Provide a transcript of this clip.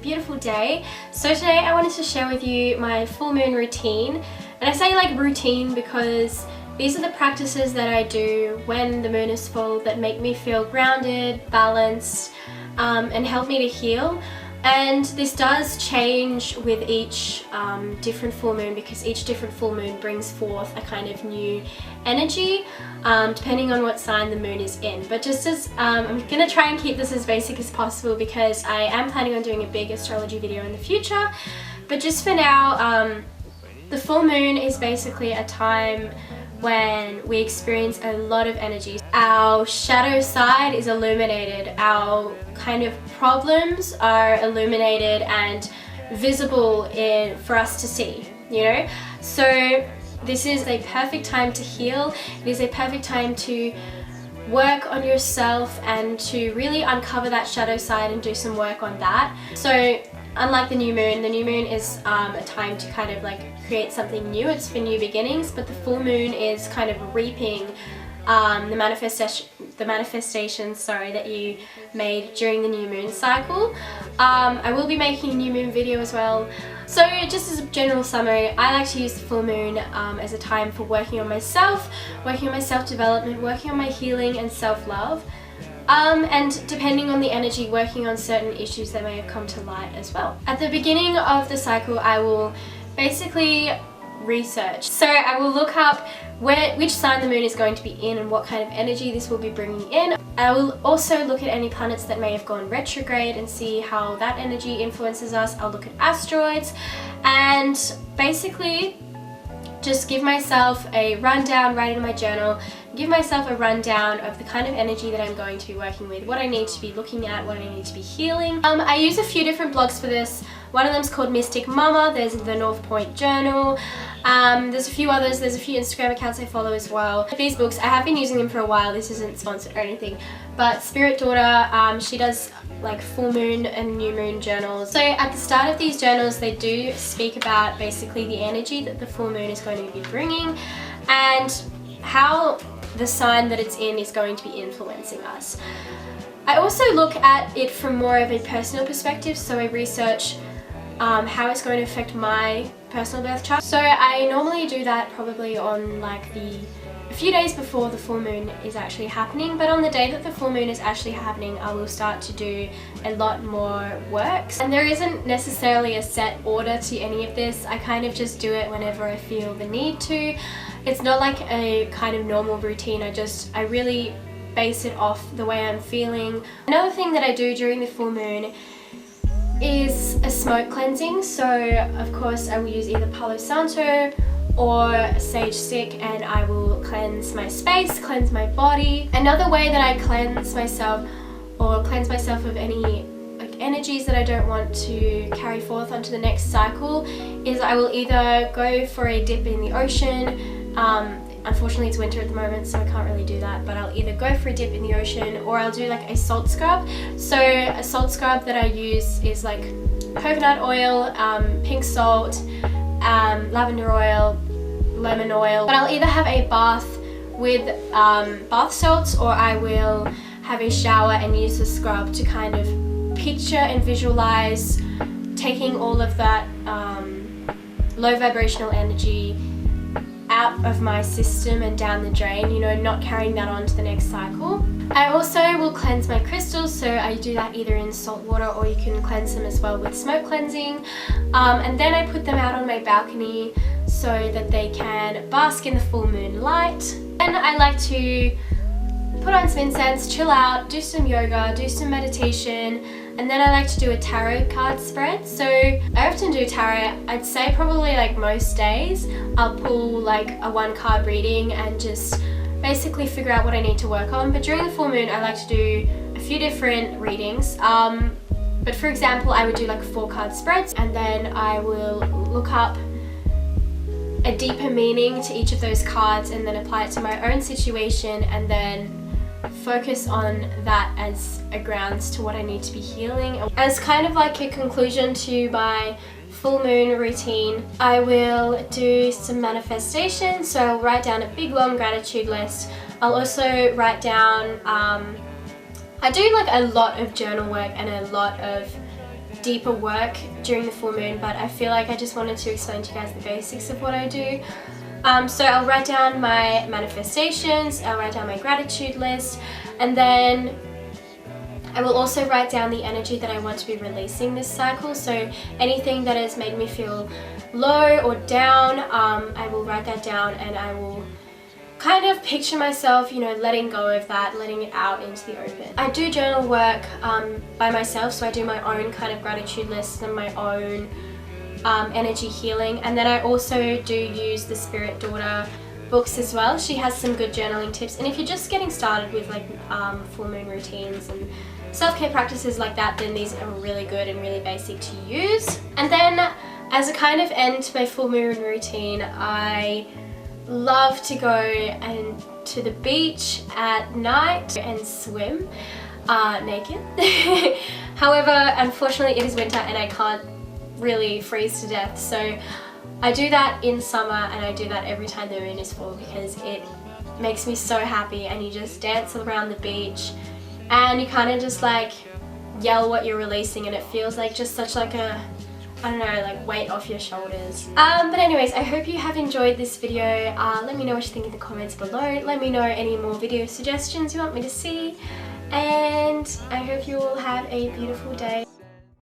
beautiful day. So today I wanted to share with you my full moon routine. And I say like routine because these are the practices that I do when the moon is full that make me feel grounded, balanced, and help me to heal. And this does change with each different full moon because each different full moon brings forth a kind of new energy depending on what sign the moon is in. But just as I'm gonna try and keep this as basic as possible because I am planning on doing a big astrology video in the future. But just for now, the full moon is basically a time when we experience a lot of energy. Our shadow side is illuminated, our kind of problems are illuminated and visible for us to see, you know? So this is a perfect time to heal. It is a perfect time to work on yourself and to really uncover that shadow side and do some work on that. So unlike the new moon is a time to kind of like create something new. It's for new beginnings, but the full moon is kind of reaping the manifestation that you made during the new moon cycle. I will be making a new moon video as well. So just as a general summary, I like to use the full moon as a time for working on myself, working on my self-development, working on my healing and self-love. And depending on the energy, working on certain issues that may have come to light as well. At the beginning of the cycle, I will basically research. So I will look up which sign the moon is going to be in and what kind of energy this will be bringing in. I will also look at any planets that may have gone retrograde and see how that energy influences us. I'll look at asteroids and basically just give myself a rundown, write it in my journal, give myself a rundown of the kind of energy that I'm going to be working with, what I need to be looking at, what I need to be healing. I use a few different blogs for this. One of them is called Mystic Mama, there's the North Point Journal, there's a few others, there's a few Instagram accounts I follow as well. These books, I have been using them for a while, this isn't sponsored or anything, but Spirit Daughter, she does like full moon and new moon journals. So at the start of these journals they do speak about basically the energy that the full moon is going to be bringing and how the sign that it's in is going to be influencing us. I also look at it from more of a personal perspective, so I research how it's going to affect my personal birth chart. So I normally do that probably on like a few days before the full moon is actually happening, but on the day that the full moon is actually happening I will start to do a lot more works. And there isn't necessarily a set order to any of this, I kind of just do it whenever I feel the need to. It's not like a kind of normal routine, I really base it off the way I'm feeling. Another thing that I do during the full moon is a smoke cleansing, so of course I will use either Palo Santo or a sage stick and I will cleanse my space, cleanse my body. Another way that I cleanse myself of any like energies that I don't want to carry forth onto the next cycle is I will either go for a dip in the ocean. Unfortunately it's winter at the moment so I can't really do that, but I'll either go for a dip in the ocean or I'll do like a salt scrub. So a salt scrub that I use is like coconut oil, pink salt, lavender oil, lemon oil. But I'll either have a bath with bath salts or I will have a shower and use the scrub to kind of picture and visualize taking all of that low vibrational energy out of my system and down the drain, you know, not carrying that on to the next cycle. I also will cleanse my crystals, so I do that either in salt water or you can cleanse them as well with smoke cleansing. And then I put them out on my balcony so that they can bask in the full moon light. And I like to put on some incense, chill out, do some yoga, do some meditation, and then I like to do a tarot card spread. So I often do tarot, I'd say probably like most days I'll pull like a 1 card reading and just basically figure out what I need to work on. But during the full moon I like to do a few different readings. But for example I would do like 4 card spreads and then I will look up a deeper meaning to each of those cards and then apply it to my own situation and then focus on that as a grounds to what I need to be healing. As kind of like a conclusion to my full moon routine, I will do some manifestation. So I'll write down a big long gratitude list. I'll also write down, I do like a lot of journal work and a lot of deeper work during the full moon, but I feel like I just wanted to explain to you guys the basics of what I do. So I'll write down my manifestations, I'll write down my gratitude list, and then I will also write down the energy that I want to be releasing this cycle. So anything that has made me feel low or down, I will write that down, and I will kind of picture myself, you know, letting go of that, letting it out into the open. I do journal work by myself, so I do my own kind of gratitude list and my own energy healing, and then I also do use the Spirit Daughter books as well. She has some good journaling tips, and if you're just getting started with like full moon routines and self-care practices like that, then these are really good and really basic to use. And then as a kind of end to my full moon routine, I love to go to the beach at night and swim naked. However, unfortunately it is winter and I can't really freeze to death, so I do that in summer, and I do that every time the moon is full because it makes me so happy, and you just dance around the beach and you kind of just like yell what you're releasing, and it feels like just such like a, I don't know, like weight off your shoulders. But anyways, I hope you have enjoyed this video. Let me know what you think in the comments below. Let me know any more video suggestions you want me to see, and I hope you all have a beautiful day.